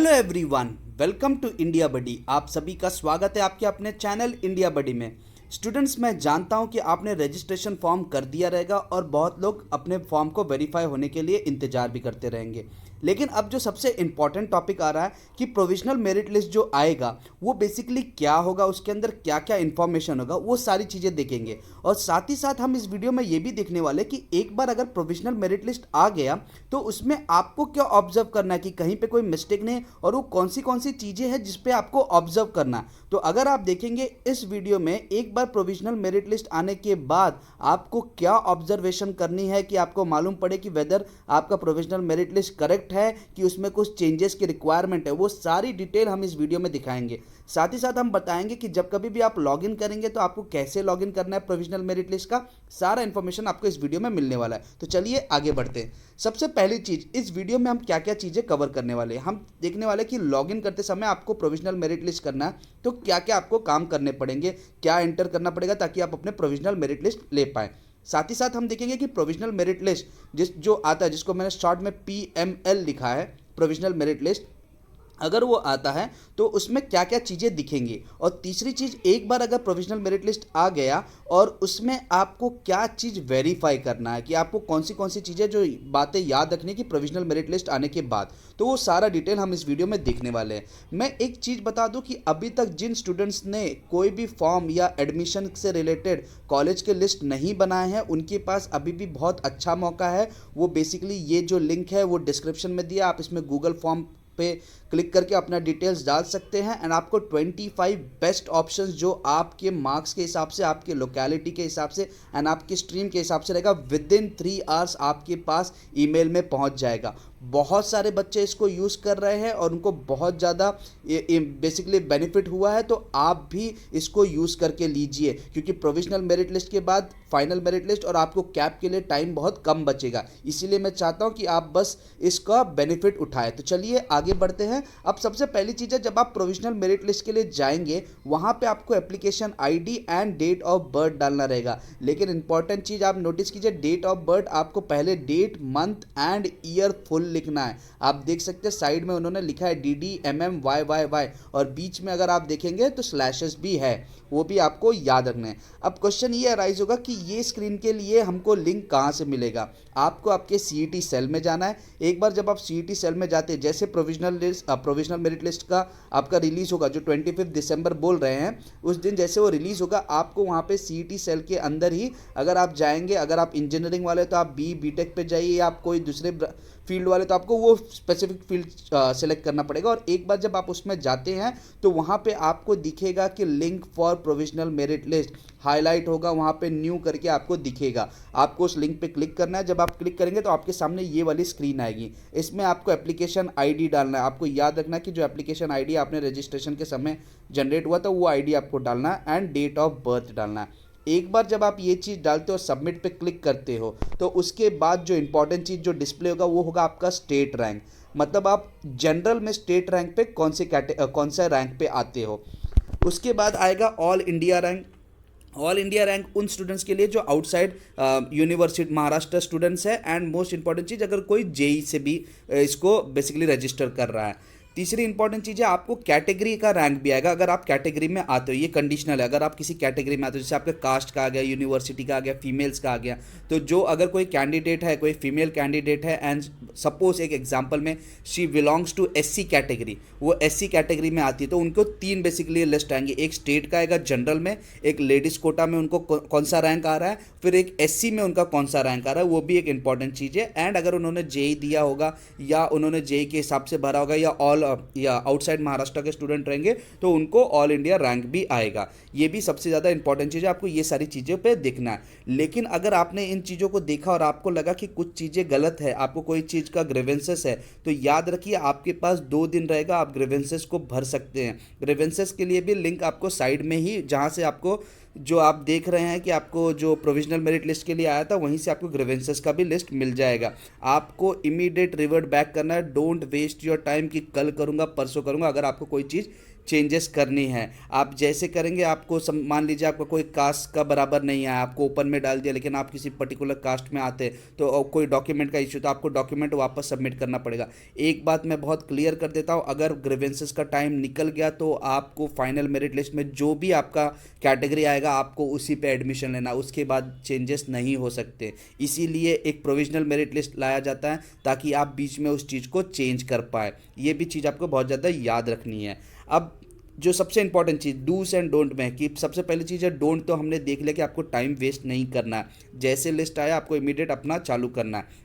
Hello everyone, welcome to India buddy. आप सभी का स्वागत है आपके अपने चैनल इंडिया बडी में। स्टूडेंट्स, मैं जानता हूं कि आपने रजिस्ट्रेशन फॉर्म कर दिया रहेगा और बहुत लोग अपने फॉर्म को वेरीफाई होने के लिए इंतज़ार भी करते रहेंगे। लेकिन अब जो सबसे इम्पॉर्टेंट टॉपिक आ रहा है कि प्रोविजनल मेरिट लिस्ट जो आएगा वो बेसिकली क्या होगा, उसके अंदर क्या क्या इन्फॉर्मेशन होगा, वो सारी चीज़ें देखेंगे। और साथ ही साथ हम इस वीडियो में ये भी देखने वाले कि एक बार अगर प्रोविजनल मेरिट लिस्ट आ गया तो उसमें आपको क्या ऑब्जर्व करना है कि कहीं पे कोई मिस्टेक नहीं है, और वो कौन सी चीज़ें हैं जिस पे आपको ऑब्जर्व करना है। तो अगर आप देखेंगे इस वीडियो में, एक बार प्रोविजनल मेरिट लिस्ट आने के बाद आपको क्या ऑब्जर्वेशन करनी है कि आपको मालूम पड़े कि वेदर आपका प्रोविजनल मेरिट लिस्ट करेक्ट है कि उसमें कुछ चेंजेस की रिक्वायरमेंट है, वो सारी डिटेल हम इस वीडियो में दिखाएंगे। साथ ही साथ हम बताएंगे कि जब कभी भी आप लॉगिन करेंगे तो आपको कैसे लॉगिन करना है प्रोविजनल मेरिट लिस्ट का, सारा इंफॉर्मेशन आपको इस वीडियो में मिलने वाला है। तो चलिए आगे बढ़ते हैं। सबसे पहली चीज, इस वीडियो में हम क्या क्या चीजें कवर करने वाले हैं। हम देखने वाले कि लॉगिन करते समय आपको प्रोविजनल मेरिट लिस्ट करना है तो क्या क्या आपको काम करने पड़ेंगे, क्या एंटर करना पड़ेगा ताकि आप अपने प्रोविजनल मेरिट लिस्ट ले पाएं। साथ ही साथ हम देखेंगे कि प्रोविजनल मेरिट लिस्ट जो आता है, जिसको मैंने शॉर्ट में PML लिखा है, प्रोविजनल मेरिट लिस्ट, अगर वो आता है तो उसमें क्या क्या चीज़ें दिखेंगी। और तीसरी चीज़, एक बार अगर प्रोविजनल मेरिट लिस्ट आ गया और उसमें आपको क्या चीज़ वेरीफाई करना है कि आपको कौन सी चीज़ें जो बातें याद रखनी की प्रोविजनल मेरिट लिस्ट आने के बाद, तो वो सारा डिटेल हम इस वीडियो में देखने वाले हैं। मैं एक चीज़ बता दूं कि अभी तक जिन स्टूडेंट्स ने कोई भी फॉर्म या एडमिशन से रिलेटेड कॉलेज के लिस्ट नहीं बनाए हैं, उनके पास अभी भी बहुत अच्छा मौका है। वो बेसिकली ये जो लिंक है वो डिस्क्रिप्शन में दिया, आप इसमें गूगल फॉर्म पे क्लिक करके अपना डिटेल्स डाल सकते हैं एंड आपको 25 बेस्ट ऑप्शंस जो आपके मार्क्स के हिसाब से, आपके लोकेलिटी के हिसाब से एंड आपकी स्ट्रीम के हिसाब से रहेगा, विद इन 3 आवर्स आपके पास ईमेल में पहुंच जाएगा। बहुत सारे बच्चे इसको यूज़ कर रहे हैं और उनको बहुत ज़्यादा बेसिकली बेनिफिट हुआ है, तो आप भी इसको यूज़ करके लीजिए, क्योंकि प्रोविजनल मेरिट लिस्ट के बाद फाइनल मेरिट लिस्ट और आपको कैप के लिए टाइम बहुत कम बचेगा। इसीलिए मैं चाहता हूं कि आप बस इसका बेनिफिट उठाएं। तो चलिए आगे बढ़ते हैं। अब सबसे पहली चीज़ है, जब आप प्रोविजनल मेरिट लिस्ट के लिए जाएंगे वहां पे आपको application ID and date of birth डालना रहेगा। लेकिन इंपॉर्टेंट चीज़ आप नोटिस कीजिए, डेट ऑफ बर्थ आपको पहले date, month and year full लिखना है। आप देख सकते हैं साइड में उन्होंने लिखा है DDMMYYY और बीच में अगर आप देखेंगे तो स्लैशेस भी है, वो भी आपको याद रखना है। अब क्वेश्चन ये अराइज होगा कि ये स्क्रीन के लिए हमको लिंक कहाँ से मिलेगा। आपको आपके CET सेल में जाना है। एक बार जब आप CET सेल में जाते हैं, जैसे प्रोविजनल मेरिट लिस्ट का आपका रिलीज होगा, जो 25 दिसंबर बोल रहे हैं, उस दिन जैसे वो रिलीज होगा आपको वहाँ पे CET सेल के अंदर ही अगर आप जाएंगे, अगर आप इंजीनियरिंग वाले तो आप BTech पे जाइए, या आप कोई दूसरे फील्ड वाले तो आपको वो स्पेसिफिक फील्ड सेलेक्ट करना पड़ेगा। और एक बार जब आप उसमें जाते हैं तो वहाँ पे आपको दिखेगा कि link for provisional merit list highlight होगा, वहाँ पे न्यू करके आपको दिखेगा। आपको उस लिंक पे क्लिक करना है। जब आप क्लिक करेंगे तो आपके सामने ये वाली स्क्रीन आएगी। इसमें आपको एप्लीकेशन ID डालना है। आपको याद रखना है कि जो एप्लीकेशन ID आपने रजिस्ट्रेशन के समय जनरेट हुआ था वो ID आपको डालना है एंड डेट ऑफ बर्थ डालना है। एक बार जब आप ये चीज़ डालते हो, सबमिट पे क्लिक करते हो, तो उसके बाद जो इंपॉर्टेंट चीज़ जो डिस्प्ले होगा वो होगा आपका स्टेट रैंक। मतलब आप जनरल में स्टेट रैंक पे कौन सा रैंक पे आते हो। उसके बाद आएगा all India rank. All India rank उन स्टूडेंट्स के लिए जो आउटसाइड यूनिवर्सिटी महाराष्ट्र स्टूडेंट्स है। एंड मोस्ट इंपॉर्टेंट चीज़, अगर कोई JEE से भी इसको बेसिकली रजिस्टर कर रहा है। तीसरी इंपॉर्टेंट चीज़ है, आपको कैटेगरी का रैंक भी आएगा अगर आप कैटेगरी में आते हो। ये कंडीशनल है, अगर आप किसी कैटेगरी में आते हो, जैसे आपके कास्ट का आ गया, यूनिवर्सिटी का आ गया, फीमेल्स का आ गया, तो जो अगर कोई कैंडिडेट है, कोई फीमेल कैंडिडेट है एंड सपोज एक एग्जांपल में she belongs to SC category, वो SC कैटेगरी में आती है, तो उनको 3 बेसिकली लिस्ट आएंगे। एक स्टेट का आएगा जनरल में, एक लेडीज़ कोटा में उनको कौन सा रैंक आ रहा है, फिर एक SC में उनका कौन सा रैंक आ रहा है, वो भी एक इंपॉर्टेंट चीज़ है। एंड अगर उन्होंने JEE दिया होगा या उन्होंने JEE के हिसाब से भरा होगा या आउटसाइड महाराष्ट्र के स्टूडेंट रहेंगे तो उनको ऑल इंडिया रैंक भी आएगा। ये भी सबसे ज़्यादा इंपॉर्टेंट चीज़ है, आपको ये सारी चीज़ों पे देखना है। लेकिन अगर आपने इन चीज़ों को देखा और आपको लगा कि कुछ चीज़ें गलत है, आपको कोई चीज़ का ग्रीवेंसेस है, तो याद रखिए आपके पास 2 दिन रहेगा, आप ग्रीवेंसेस को भर सकते हैं। ग्रीवेंसेस के लिए भी लिंक आपको साइड में ही, जहाँ से आपको जो आप देख रहे हैं कि आपको जो प्रोविजनल मेरिट लिस्ट के लिए आया था, वहीं से आपको ग्रीवेंसेस का भी लिस्ट मिल जाएगा। आपको इमीडिएट रिवर्ट बैक करना है। डोंट वेस्ट योर टाइम कि कल करूंगा, परसों करूंगा। अगर आपको कोई चीज़ चेंजेस करनी है। आप जैसे करेंगे आपको मान लीजिए आपका कोई कास्ट का बराबर नहीं है, आपको ओपन में डाल दिया, लेकिन आप किसी पर्टिकुलर कास्ट में आते तो कोई डॉक्यूमेंट का इशू, तो आपको डॉक्यूमेंट वापस सबमिट करना पड़ेगा। एक बात मैं बहुत क्लियर कर देता हूँ, अगर ग्रीवेंसेस का टाइम निकल गया तो आपको फाइनल मेरिट लिस्ट में जो भी आपका कैटेगरी आएगा आपको उसी पे एडमिशन लेना, उसके बाद चेंजेस नहीं हो सकते। इसीलिए एक प्रोविजनल मेरिट लिस्ट लाया जाता है ताकि आप बीच में उस चीज़ को चेंज कर पाए। ये भी चीज़ आपको बहुत ज़्यादा याद रखनी है। अब जो सबसे इंपॉर्टेंट चीज़ डूस एंड डोंट में, कि सबसे पहली चीज़ है डोंट, तो हमने देख लिया कि आपको टाइम वेस्ट नहीं करना है, जैसे लिस्ट आया आपको इमीडिएट अपना चालू करना है।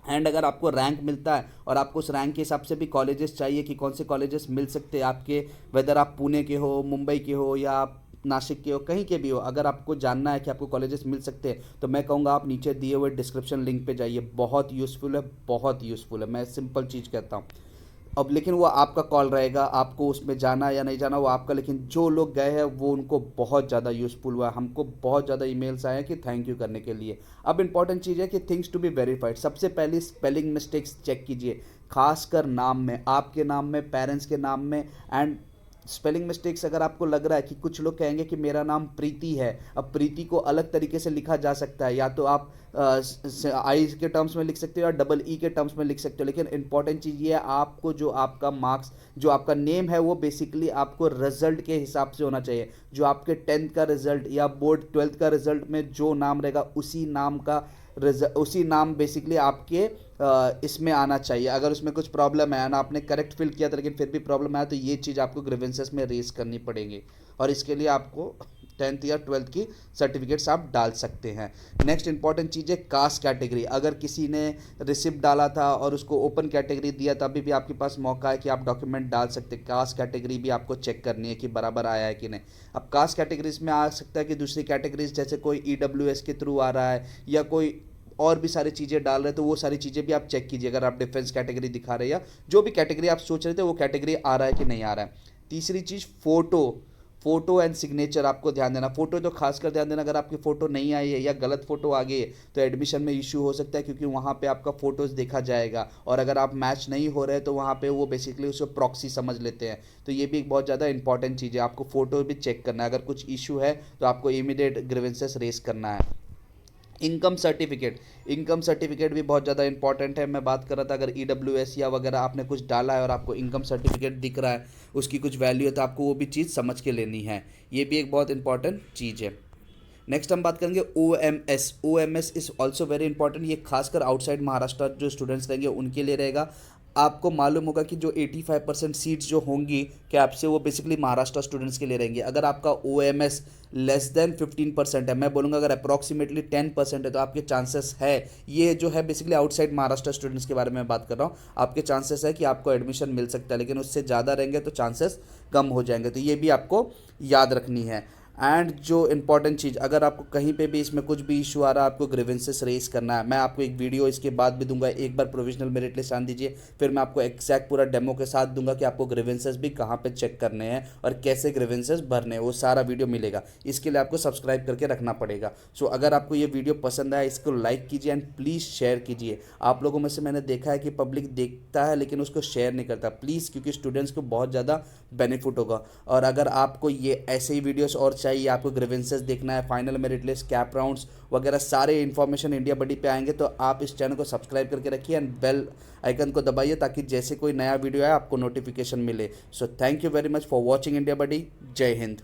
एंड अगर आपको रैंक मिलता है और आपको उस रैंक के हिसाब से भी कॉलेजेस चाहिए कि कौन से कॉलेजेस मिल सकते हैं आपके, वेदर आप पुणे के हो, मुंबई के हो या आप नासिक के हो, कहीं के भी हो, अगर आपको जानना है कि आपको कॉलेजेस मिल सकते हैं तो मैं कहूँगा आप नीचे दिए हुए डिस्क्रिप्शन लिंक पे जाइए। बहुत यूज़फुल है, बहुत यूज़फुल है, मैं सिंपल चीज़ कहता हूँ। अब लेकिन वो आपका कॉल रहेगा, आपको उसमें जाना या नहीं जाना वो आपका, लेकिन जो लोग गए हैं वो उनको बहुत ज़्यादा यूज़फुल हुआ। हमको बहुत ज़्यादा ईमेल्स आए हैं कि थैंक यू करने के लिए। अब इंपॉर्टेंट चीज़ है कि थिंग्स टू बी वेरीफाइड। सबसे पहले स्पेलिंग मिस्टेक्स चेक कीजिए, खासकर नाम में, आपके नाम में, पेरेंट्स के नाम में। एंड स्पेलिंग मिस्टेक्स अगर आपको लग रहा है कि कुछ लोग कहेंगे कि मेरा नाम प्रीति है, अब प्रीति को अलग तरीके से लिखा जा सकता है, या तो आप आई के टर्म्स में लिख सकते हो या डबल ई के टर्म्स में लिख सकते हो, लेकिन इंपॉर्टेंट चीज़ ये है आपको जो आपका मार्क्स, जो आपका नेम है वो बेसिकली आपको रिजल्ट के हिसाब से होना चाहिए। जो आपके 10th का रिजल्ट या बोर्ड 12th का रिजल्ट में जो नाम रहेगा उसी नाम बेसिकली आपके इसमें आना चाहिए। अगर उसमें कुछ प्रॉब्लम है ना, आपने करेक्ट फिल किया था लेकिन फिर भी प्रॉब्लम आया, तो ये चीज़ आपको ग्रीवेंसेस में रेज करनी पड़ेगी, और इसके लिए आपको 10th या 12th की सर्टिफिकेट्स आप डाल सकते हैं। नेक्स्ट इंपॉर्टेंट चीज़ है कास्ट कैटेगरी। अगर किसी ने रिसिप्ट डाला था और उसको ओपन कैटेगरी दिया, तभी भी आपके पास मौका है कि आप डॉक्यूमेंट डाल सकते हैं। कास्ट कैटेगरी भी आपको चेक करनी है कि बराबर आया है कि नहीं। अब कास्ट कैटेगरीज में आ सकता है कि दूसरी कैटेगरीज जैसे कोई EWS के थ्रू आ रहा है या कोई और भी सारी चीज़ें डाल रहे हैं, तो वो सारी चीज़ें भी आप चेक कीजिए। अगर आप डिफेंस कैटेगरी दिखा रहे हैं या जो भी कैटेगरी आप सोच रहे थे वो कैटेगरी आ रहा है कि नहीं आ रहा है। तीसरी चीज़ फ़ोटो एंड सिग्नेचर आपको ध्यान देना। फ़ोटो तो खासकर ध्यान देना, अगर आपकी फ़ोटो नहीं आई है या गलत फ़ोटो आ गई है तो एडमिशन में इशू हो सकता है, क्योंकि वहाँ पे आपका फ़ोटोज़ देखा जाएगा, और अगर आप मैच नहीं हो रहे तो वहाँ पे वो बेसिकली उसको प्रॉक्सी समझ लेते हैं। तो ये भी एक बहुत ज़्यादा इंपॉर्टेंट चीज़ है, आपको फ़ोटो भी चेक करना है। अगर कुछ इशू है तो आपको इमीडिएट ग्रीवेंसेस रेस करना है। इनकम सर्टिफिकेट भी बहुत ज़्यादा इंपॉर्टेंट है। मैं बात कर रहा था, अगर EWS या वगैरह आपने कुछ डाला है और आपको इनकम सर्टिफिकेट दिख रहा है, उसकी कुछ वैल्यू है, तो आपको वो भी चीज़ समझ के लेनी है। ये भी एक बहुत इंपॉर्टेंट चीज़ है। नेक्स्ट हम बात करेंगे OMS is also very important. ये खासकर आउटसाइड महाराष्ट्र जो स्टूडेंट्स रहेंगे उनके लिए रहेगा। आपको मालूम होगा कि जो 85% सीट्स जो होंगी कैब से, वो बेसिकली महाराष्ट्र स्टूडेंट्स के लिए रहेंगे। अगर आपका OMS लेस देन 15% है, मैं बोलूँगा अगर अप्रॉक्सीमेटली 10% है, तो आपके चांसेस है, ये जो है बेसिकली आउटसाइड महाराष्ट्र स्टूडेंट्स के बारे में बात कर रहा हूँ, आपके चांसेस है कि आपको एडमिशन मिल सकता है, लेकिन उससे ज़्यादा रहेंगे तो चांसेस कम हो जाएंगे। तो ये भी आपको याद रखनी है। एंड जो इंपॉर्टेंट चीज़, अगर आपको कहीं पे भी इसमें कुछ भी इशू आ रहा है, आपको ग्रीवेंसेस रेज करना है। मैं आपको एक वीडियो इसके बाद भी दूंगा, एक बार प्रोविजनल मेरिट लिस्ट आन दीजिए, फिर मैं आपको एग्जैक्ट पूरा डेमो के साथ दूंगा कि आपको ग्रीवेंसेस भी कहाँ पे चेक करने हैं और कैसे ग्रीवेंसेस भरने हैं, वो सारा वीडियो मिलेगा। इसके लिए आपको सब्सक्राइब करके रखना पड़ेगा। सो अगर आपको ये वीडियो पसंद आया, इसको लाइक कीजिए एंड प्लीज़ शेयर कीजिए। आप लोगों में से मैंने देखा है कि पब्लिक देखता है लेकिन उसको शेयर नहीं करता, प्लीज़, क्योंकि स्टूडेंट्स को बहुत ज़्यादा बेनिफिट होगा। और अगर आपको ये ऐसे ही वीडियोस और चाहिए, आपको ग्रीवेंसेस देखना है, final merit list, cap rounds वगैरह सारे इन्फॉर्मेशन इंडिया बडी पे आएंगे, तो आप इस चैनल को सब्सक्राइब करके रखिए एंड बेल आइकन को दबाइए ताकि जैसे कोई नया वीडियो आए आपको नोटिफिकेशन मिले। So thank you very much for watching India buddy. जय हिंद।